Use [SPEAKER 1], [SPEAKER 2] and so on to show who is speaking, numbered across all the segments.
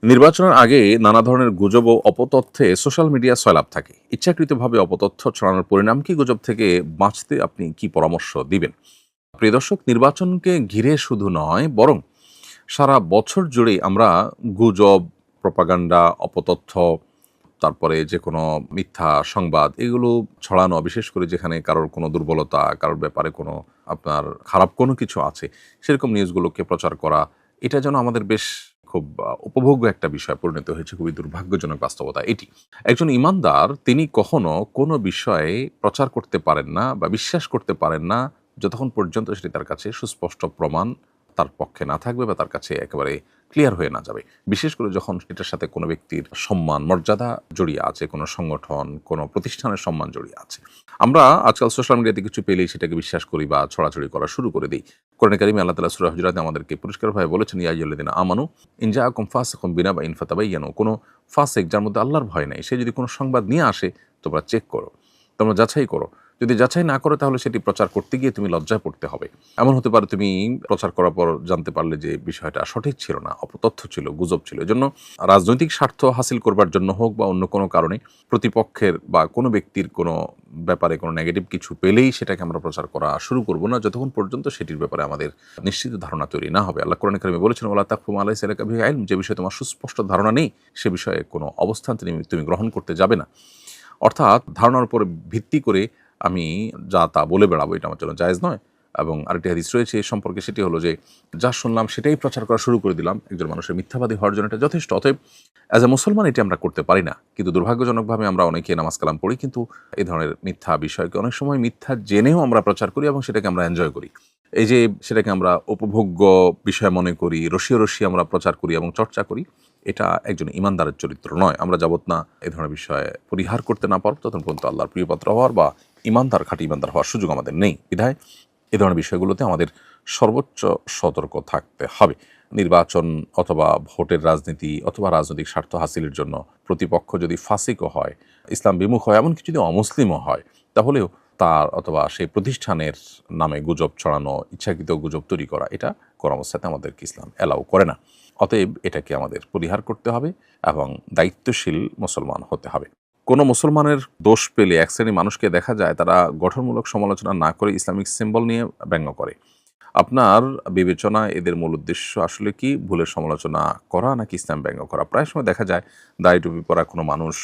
[SPEAKER 1] নির্বাচনের আগে নানা ধরনের গুজব ও অপতথ্যে সোশ্যাল মিডিয়া সয়লাব থাকে। ইচ্ছাকৃতভাবে অপতথ্য ছড়ানোর পরিণাম কি? গুজব থেকে বাঁচতে আপনি কি পরামর্শ দিবেন? প্রিয় দর্শক, নির্বাচনকে ঘিরে শুধু নয়, বরং সারা বছর জুড়েই আমরা গুজব, প্রপাগান্ডা, অপতথ্য, তারপরে যে কোনো মিথ্যা সংবাদ এগুলো ছড়ানো, বিশেষ করে যেখানে কারোর কোনো দুর্বলতা, কারোর ব্যাপারে কোনো আপনার খারাপ কোনো কিছু আছে, সেরকম নিউজগুলোকে প্রচার করা, এটা যেন আমাদের বেশ খুব উপভোগ্য একটা বিষয় পরিণত হয়েছে। খুবই দুর্ভাগ্যজনক বাস্তবতা এটি। একজন ইমানদার তিনি কখনো কোনো বিষয়ে প্রচার করতে পারেন না বা বিশ্বাস করতে পারেন না যতক্ষণ পর্যন্ত সেটি তার কাছে সুস্পষ্ট প্রমাণ তার পক্ষে না থাকবে বা তার কাছে একেবারে ক্লিয়ার হয়ে না যাবে। বিশেষ করে যখন এটার সাথে কোনো ব্যক্তির সম্মান, মর্যাদা জড়িয়ে আছে, কোনো সংগঠন, কোনো প্রতিষ্ঠানের সম্মান জড়িয়ে আছে। আমরা আজকাল সোশ্যাল মিডিয়াতে কিছু পেলেই সেটাকে বিশ্বাস করি বা ছড়াছড়ি করা শুরু করে দিই। কোরআনে কারিমে আল্লাহ তাআলা সূরা হুজুরাতে আমাদেরকে পরিষ্কারভাবে বলেছেন, ইয়া আইয়ুহাল্লাযীনা আমানু ইন জাআকুম ফাসিকুম বিনাবাইন ফাতাবাইয়ানু। কোনো ফাসিক যার মধ্যে আল্লাহর ভয় নাই, সে যদি কোনো সংবাদ নিয়ে আসে তোমরা চেক করো, তোমরা যাচাই করো। যদি যাচাই না করো তাহলে সেটি প্রচার করতে গিয়ে তুমি লজ্জায় পড়তে হবে। এমন হতে পারে তুমি প্রচার করার পর জানতে পারলে যে বিষয়টা সঠিক ছিল না, অপতথ্য ছিল, গুজব ছিল। এজন্য রাজনৈতিক স্বার্থ হাসিল করবার জন্য হোক বা অন্য কোনো কারণে প্রতিপক্ষের বা কোনো ব্যক্তির কোনো ব্যাপারে কোনো নেগেটিভ কিছু পেলেই সেটাকে আমরা প্রচার করা শুরু করব না, যতক্ষণ পর্যন্ত সেটির ব্যাপারে আমাদের নিশ্চিত ধারণা তৈরি না হবে। আল্লাহ কোরআনে কারিমে বলেছেন, ওয়ালা তাকফু মা লাইসা লাকা বিহি ইলম, যে বিষয়ে তোমার সুস্পষ্ট ধারণা নেই সে বিষয়ে কোনো অবস্থান তুমি গ্রহণ করতে যাবে না। অর্থাৎ ধারণার উপর ভিত্তি করে আমি যা তা বলে বেড়াবো, এটা আমার জন্য জায়েজ নয়। এবং আরেকটি হাদিস রয়েছে এ সম্পর্কে, সেটি হলো যে যা শুনলাম সেটাই প্রচার করা শুরু করে দিলাম, একজন মানুষের মিথ্যাবাদী হওয়ার জন্য এটা যথেষ্ট। অতএব অ্যাজ এ মুসলমান এটি আমরা করতে পারি না, কিন্তু দুর্ভাগ্যজনকভাবে আমরা অনেকে নামাজ কালাম পড়ি, কিন্তু এই ধরনের মিথ্যা বিষয়কে অনেক সময় মিথ্যা জেনেও আমরা প্রচার করি এবং সেটাকে আমরা এনজয় করি। এই যে সেটাকে আমরা উপভোগ্য বিষয় মনে করি, রসিয়ে রসিয়ে আমরা প্রচার করি এবং চর্চা করি, এটা একজন ইমানদারের চরিত্র নয়। আমরা যাবত না এই ধরনের বিষয়ে পরিহার করতে না পারব, তখন পর্যন্ত আল্লাহর প্রিয়পাত্র হওয়ার বা ইমানদার, খাঁটি ইমানদার হওয়ার সুযোগ আমাদের নেই। বিধায় এ ধরনের বিষয়গুলোতে আমাদের সর্বোচ্চ সতর্ক থাকতে হবে। নির্বাচন অথবা ভোটের রাজনীতি অথবা রাজনৈতিক স্বার্থ হাসিলের জন্য প্রতিপক্ষ যদি ফাসিকও হয়, ইসলাম বিমুখ হয়, এমনকি যদি অমুসলিমও হয়, তাহলেও তার অথবা সেই প্রতিষ্ঠানের নামে গুজব ছড়ানো, ইচ্ছাকৃত গুজব তৈরি করা, এটা কোনো অবস্থাতে আমাদেরকে ইসলাম অ্যালাউ করে না। অতএব এটাকে আমাদের পরিহার করতে হবে এবং দায়িত্বশীল মুসলমান হতে হবে। কোনো মুসলমানের দোষ পেলে এক শ্রেণীর মানুষকে দেখা যায় তারা গঠনমূলক সমালোচনা না করে ইসলামিক সিম্বল নিয়ে ব্যঙ্গ করে। আপনার বিবেচনায় এদের মূল উদ্দেশ্য আসলে কি? ভুলের সমালোচনা করা নাকি ইসলাম ব্যঙ্গ করা? প্রায় সময় দেখা যায় দাড়ি টুপি পরা কোনো মানুষ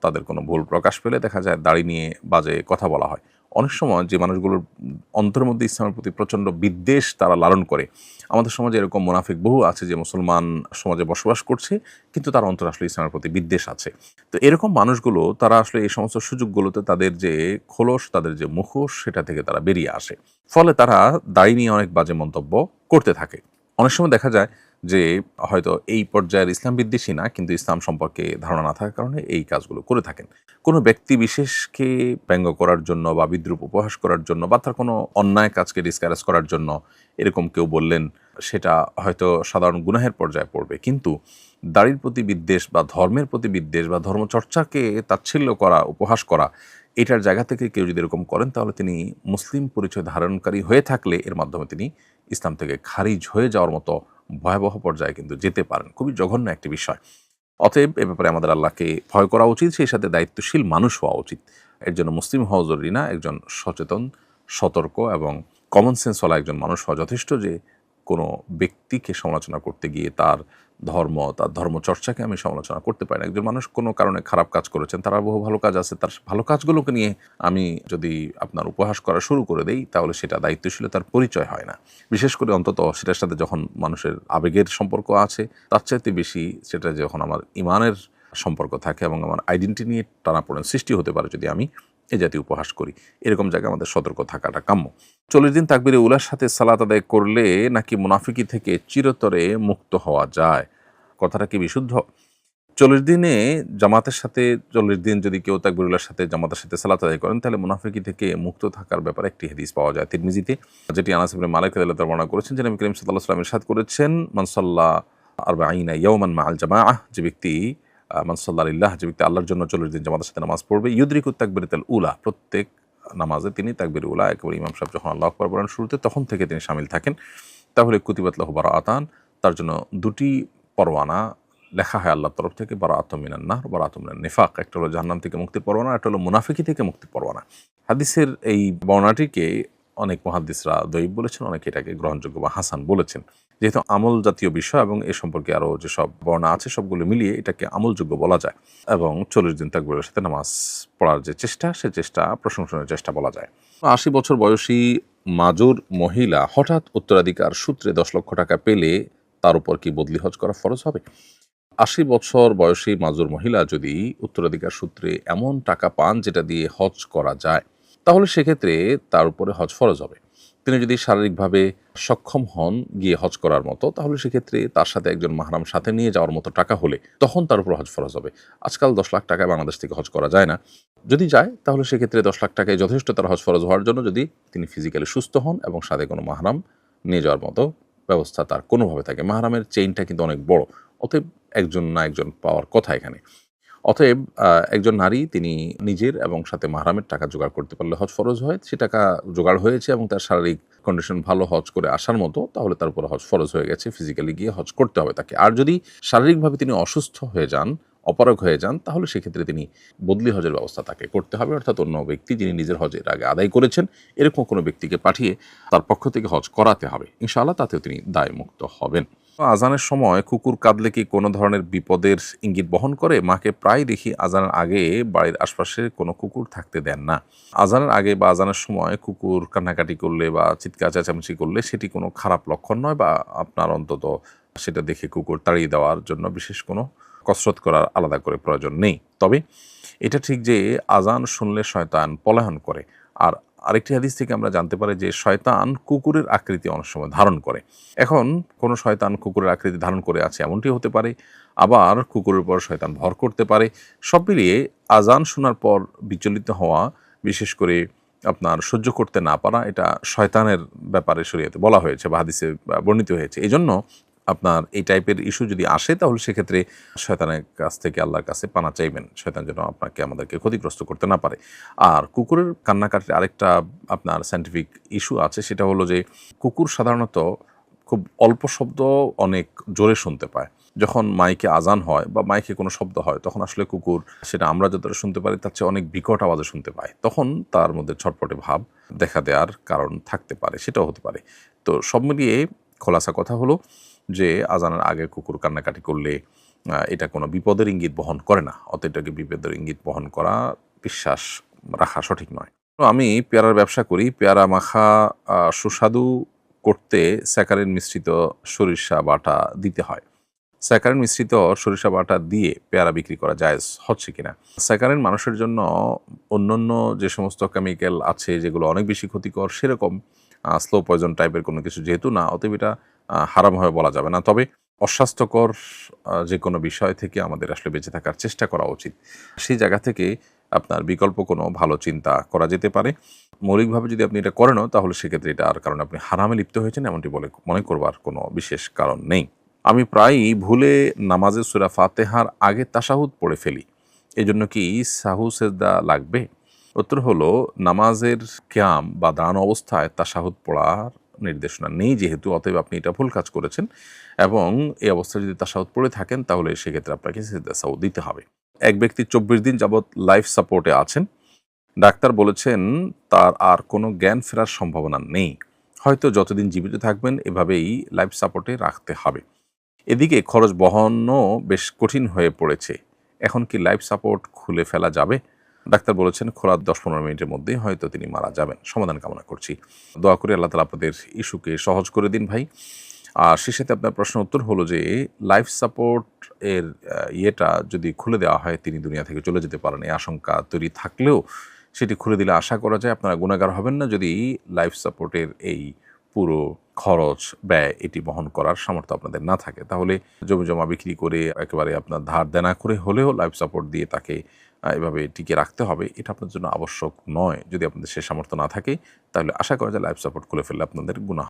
[SPEAKER 1] তাদের কোনো ভুল প্রকাশ পেলে দেখা যায় দাড়ি নিয়ে বাজে কথা বলা হয়। অনেক সময় যে মানুষগুলোর অন্তরের মধ্যে ইসলামের প্রতি প্রচণ্ড বিদ্বেষ তারা লালন করে, আমাদের সমাজে এরকম মুনাফিক বহু আছে যে মুসলমান সমাজে বসবাস করছে, কিন্তু তার অন্তরে আসলে ইসলামের প্রতি বিদ্বেষ আছে। তো এরকম মানুষগুলো তারা আসলে এই সমস্ত সুযোগগুলোতে তাদের যে খোলস, তাদের যে মুখোশ, সেটা থেকে তারা বেরিয়ে আসে। ফলে তারা দাড়ি নিয়ে অনেক বাজে মন্তব্য করতে থাকে। অনেক সময় দেখা যায় যে হয়তো এই পর্যায়ের ইসলাম বিদ্বেষী না, কিন্তু ইসলাম সম্পর্কে ধারণা না থাকার কারণে এই কাজগুলো করে থাকেন। কোনো ব্যক্তি বিশেষকে ব্যঙ্গ করার জন্য বা বিদ্রূপ উপহাস করার জন্য বা তার কোনো অন্যায় কাজকে ডিসকারেজ করার জন্য এরকম কেউ বললেন, সেটা হয়তো সাধারণ গুনাহের পর্যায়ে পড়বে। কিন্তু দাড়ির প্রতি বিদ্বেষ বা ধর্মের প্রতি বিদ্বেষ বা ধর্মচর্চাকে তাচ্ছিল্য করা, উপহাস করা, এটার জায়গা থেকে কেউ যদি এরকম করেন, তাহলে তিনি মুসলিম পরিচয় ধারণকারী হয়ে থাকলে এর মাধ্যমে তিনি ইসলাম থেকে খারিজ হয়ে যাওয়ার মতো ভয়াবহ পর্যায়ে কিন্তু যেতে পারেন। খুবই জঘন্য একটি বিষয়। অতএব এ ব্যাপারে আমাদের আল্লাহকে ভয় করা উচিত, সেই সাথে দায়িত্বশীল মানুষ হওয়া উচিত। এর জন্য মুসলিম হওয়া জরুরি না, একজন সচেতন, সতর্ক এবং কমন সেন্সওয়ালা একজন মানুষ হওয়া যথেষ্ট। যে কোনো ব্যক্তিকে সমালোচনা করতে গিয়ে তার ধর্ম, তার ধর্মচর্চাকে আমি সমালোচনা করতে পারি না। একজন মানুষ কোনো কারণে খারাপ কাজ করেছেন, তার বহু ভালো কাজ আছে, তার ভালো কাজগুলোকে নিয়ে আমি যদি আপনার উপহাস করা শুরু করে দেই, তাহলে সেটা দায়িত্বশীলতার পরিচয় হয় না। বিশেষ করে অন্তত সেটার সাথে যখন মানুষের আবেগের সম্পর্ক আছে, তার চাইতে বেশি সেটা যখন আমার ইমানের সম্পর্ক থাকে এবং আমার আইডেন্টিটি নিয়ে টানাপোড়েন সৃষ্টি হতে পারে যদি আমি এ জাতীয় উপহাস করি। এরকম জায়গায় আমাদের সতর্ক থাকাটা কাম্য। 40 দিন তাকবীরে উলার সাথে সালাত আদায় করলে নাকি মুনাফিকি থেকে চিরতরে মুক্ত হওয়া যায়? কথাটা কি বিশুদ্ধ? 40 দিনে জামাতের সাথে 40 দিন যদি কেউ তাকবীর উলার সাথে জামাতের সাথে সালাত আদায় করেন, তাহলে মুনাফিকি থেকে মুক্ত থাকার ব্যাপারে একটি হাদিস পাওয়া যায় তিরমিজিতে, যেটি আনাস ইবনে মালিক রাদিয়াল্লাহু তাআলা বর্ণনা করেছেন যে নবী করিম সাল্লাল্লাহু আলাইহি ওয়াসাল্লাম ইরশাদ করেছেন, মান সাল্লা 40 ইয়াওমান মাআল জামাআহ, যে ব্যক্তি মান সাল্লা লিল্লাহ, যে ব্যক্তি আল্লাহর জন্য 40 দিন জামাতের সাথে নামাজ পড়বে, ইউদরিকুত তাকবীরাতুল উলা, প্রত্যেক নামাজে তিনি তাকবীর উলা একেবারে ইমাম সাহেব যখন আল্লাহু আকবার বলেন শুরুতে, তখন থেকে তিনি শামিল থাকেন, তাহলে কুতিবাত লাহু বারাআতান, তার জন্য দুটি পরওয়ানা লেখা হয় আল্লাহর তরফ থেকে বারাআতুম মিনান নার বারাআতুম মিনান নিফাক। একটা হলো জাহান্নাম থেকে মুক্তির পরোয়ানা, একটা হলো মুনাফিকি থেকে মুক্তির পরোয়ানা। হাদিসের এই বর্ণনাটিকে অনেক মুহাদ্দিসরা দঈফ বলেছেন, অনেকে এটাকে গ্রহণযোগ্য বা হাসান বলেছেন। যেহেতু আমল জাতীয় বিষয় এবং এ সম্পর্কে আরও যেসব বর্ণনা আছে সবগুলো মিলিয়ে এটাকে আমলযোগ্য বলা যায় এবং 40 দিন তাকবীরের সাথে নামাজ পড়ার যে চেষ্টা, সে চেষ্টা প্রশংসনীয় চেষ্টা বলা যায়। 80 বছর বয়সী মাজুর মহিলা হঠাৎ উত্তরাধিকার সূত্রে 10 লক্ষ টাকা পেলে তার উপর কি বদলি হজ করা ফরজ হবে? 80 বছর বয়সী মাজুর মহিলা যদি উত্তরাধিকার সূত্রে এমন টাকা পান যেটা দিয়ে হজ করা যায়, তাহলে সেক্ষেত্রে তার উপরে হজ ফরজ হবে। তিনি যদি শারীরিকভাবে সক্ষম হন গিয়ে হজ করার মতো, তাহলে সেক্ষেত্রে তার সাথে একজন মাহরাম সাথে নিয়ে যাওয়ার মতো টাকা হলে তখন তার উপর হজ ফরজ হবে। আজকাল 10 লাখ টাকায় বাংলাদেশ থেকে হজ করা যায় না। যদি যায় তাহলে সেক্ষেত্রে 10 লাখ টাকায় যথেষ্ট তার হজ ফরজ হওয়ার জন্য, যদি তিনি ফিজিক্যালি সুস্থ হন এবং সাথে কোনো মাহরাম নিয়ে যাওয়ার মতো ব্যবস্থা তার কোনোভাবে থাকে। মাহরামের চেইনটা কিন্তু অনেক বড়, অতএব একজন না একজন পাওয়ার কথা এখানে। অতএব একজন নারী তিনি নিজের এবং সাথে মাহরামের টাকা জোগাড় করতে পারলে হজ ফরজ হয়। সে টাকা জোগাড় হয়েছে এবং তার শারীরিক কন্ডিশন ভালো হজ করে আসার মতো, তাহলে তার উপরে হজ ফরজ হয়ে গেছে। ফিজিক্যালি গিয়ে হজ করতে হবে তাকে। আর যদি শারীরিকভাবে তিনি অসুস্থ হয়ে যান, অপারগ হয়ে যান, তাহলে সেক্ষেত্রে তিনি বদলি হজের ব্যবস্থা তাকে করতে হবে। অর্থাৎ অন্য ব্যক্তি যিনি নিজের হজের আগে আদায় করেছেন এরকম কোনো ব্যক্তিকে পাঠিয়ে তার পক্ষ থেকে হজ করাতে হবে। ইনশাআল্লাহ তাতেও তিনি দায়মুক্ত হবেন। আজানের সময় কুকুর কাঁদলে কি কোনো ধরনের বিপদের ইঙ্গিত বহন করে? মাকে প্রায় দেখি আজানের আগে বাড়ির আশপাশে কোনো কুকুর থাকতে দেন না। আজানের আগে বা আজানের সময় কুকুর কান্নাকাটি করলে বা চিৎকার চেঁচামেচি করলে সেটি কোনো খারাপ লক্ষণ নয়, বা আপনার অন্তত সেটা দেখে কুকুর তাড়িয়ে দেওয়ার জন্য বিশেষ কোনো কসরত করার আলাদা করে প্রয়োজন নেই। তবে এটা ঠিক যে আজান শুনলে শয়তান পলায়ন করে। আর আরেকটি হাদিস থেকে আমরা জানতে পারি যে শয়তান কুকুরের আকৃতি অনেক সময় ধারণ করে। এখন কোনো শয়তান কুকুরের আকৃতি ধারণ করে আছে এমনটি হতে পারে, আবার কুকুরের উপর শয়তান ভর করতে পারে। সব মিলিয়ে আজান শোনার পর বিচলিত হওয়া, বিশেষ করে আপনার সহ্য করতে না পারা, এটা শয়তানের ব্যাপারে শরীয়তে বলা হয়েছে বা হাদিসে বর্ণিত হয়েছে। এই জন্য আপনার এই টাইপের ইস্যু যদি আসে তাহলে সেক্ষেত্রে শয়তানের কাছ থেকে আল্লাহর কাছে পানা চাইবেন, শয়তান যেন আপনাকে আমাদেরকে ক্ষতিগ্রস্ত করতে না পারে। আর কুকুরের কান্নাকাটির আরেকটা আপনার সায়েন্টিফিক ইস্যু আছে, সেটা হলো যে কুকুর সাধারণত খুব অল্প শব্দ অনেক জোরে শুনতে পায়। যখন মাইকে আজান হয় বা মাইকে কোনো শব্দ হয় তখন আসলে কুকুর সেটা আমরা যতটা শুনতে পারি তার চেয়ে অনেক বিকট আওয়াজে শুনতে পায়। তখন তার মধ্যে ছটপটে ভাব দেখা দেওয়ার কারণ থাকতে পারে, সেটাও হতে পারে। তো সব মিলিয়ে খোলাসা কথা হলো যে আজানের আগে কুকুর কান্নাকাটি করলে এটা কোনো বিপদের ইঙ্গিত বহন করে না। অতএব এটাকে বিপদের ইঙ্গিত বহন করা, বিশ্বাস রাখা সঠিক নয়। তো আমি পেয়ারার ব্যবসা করি। পেয়ারা মাখা সুস্বাদু করতে স্যাকারিন মিশ্রিত সরিষা বাটা দিতে হয়। স্যাকারিন মিশ্রিত সরিষা বাটা দিয়ে পেয়ারা বিক্রি করা জায়েজ হচ্ছে কিনা? স্যাকারিন মানুষের জন্য অন্যান্য যে সমস্ত কেমিক্যাল আছে যেগুলো অনেক বেশি ক্ষতিকর, সেরকম স্লো পয়জন টাইপের কোনো কিছু যেহেতু না, অতএব এটা হারাম হয়ে বলা যাবে না। তবে অস্বাস্থ্যকর যে কোনো বিষয় থেকে আমাদের আসলে বেঁচে থাকার চেষ্টা করা উচিত। সেই জায়গা থেকে আপনার বিকল্প কোনো ভালো চিন্তা করা যেতে পারে। মৌলিকভাবে যদি আপনি এটা করেনও তাহলে সেক্ষেত্রে এটা আর কারণে আপনি হারামে লিপ্ত হয়েছেন এমনটি বলে মনে করবার কোনো বিশেষ কারণ নেই। আমি প্রায়ই ভুলে নামাজে সূরা ফাতিহার আগে তাশাহুদ পড়ে ফেলি, এজন্য কি সাহু সেজদা লাগবে? উত্তর হলো, নামাজের কিয়াম বা দাঁড়ানো অবস্থায় তাশাহুদ পড়ার নির্দেশনা নেই যেহেতু, অতএব আপনি এটা ভুল কাজ করেছেন এবং এই অবস্থায় যদি তাশাহুদ পড়ে থাকেন তাহলে সেক্ষেত্রে আপনাকে সিজদা সাহু দিতে হবে। এক ব্যক্তি 24 দিন যাবৎ লাইফ সাপোর্টে আছেন। ডাক্তার বলেছেন তার আর কোনো জ্ঞান ফেরার সম্ভাবনা নেই। হয়তো যতদিন জীবিত থাকবেন এভাবেই লাইফ সাপোর্টে রাখতে হবে। এদিকে খরচ বহনও বেশ কঠিন হয়ে পড়েছে। এখন কি লাইফ সাপোর্ট খুলে ফেলা যাবে? ডাক্তার বলেছেন খোলার 10-15 মিনিটের মধ্যেই হয়তো তিনি মারা যাবেন। সমাধান কামনা করছি। দোয়া করি আল্লাহ তাআলা আপনাদের ইস্যুকে সহজ করে দিন ভাই। আর সে সাথে আপনার প্রশ্নের উত্তর হলো যে লাইফ সাপোর্ট এর ইয়েটা যদি খুলে দেওয়া হয় তিনি দুনিয়া থেকে চলে যেতে পারেন, এই আশঙ্কা তৈরি থাকলেও সেটি খুলে দিলে আশা করা যায় আপনারা গুনাহগার হবেন না, যদি লাইফ সাপোর্টের এই পুরো খরচ ব্যয় এটি বহন করার সামর্থ্য আপনাদের না থাকে। তাহলে জমি জমা বিক্রি করে একেবারে আপনার ধার দেনা করে হলেও লাইফ সাপোর্ট দিয়ে তাকে এভাবে টিকে রাখতে হবে, এটা আপনার জন্য আবশ্যক নয়। যদি আপনাদের সে সামর্থ্য না থাকে তাহলে আশা করা যায় লাইফ সাপোর্ট খুলে ফেললে আপনাদের গুনাহ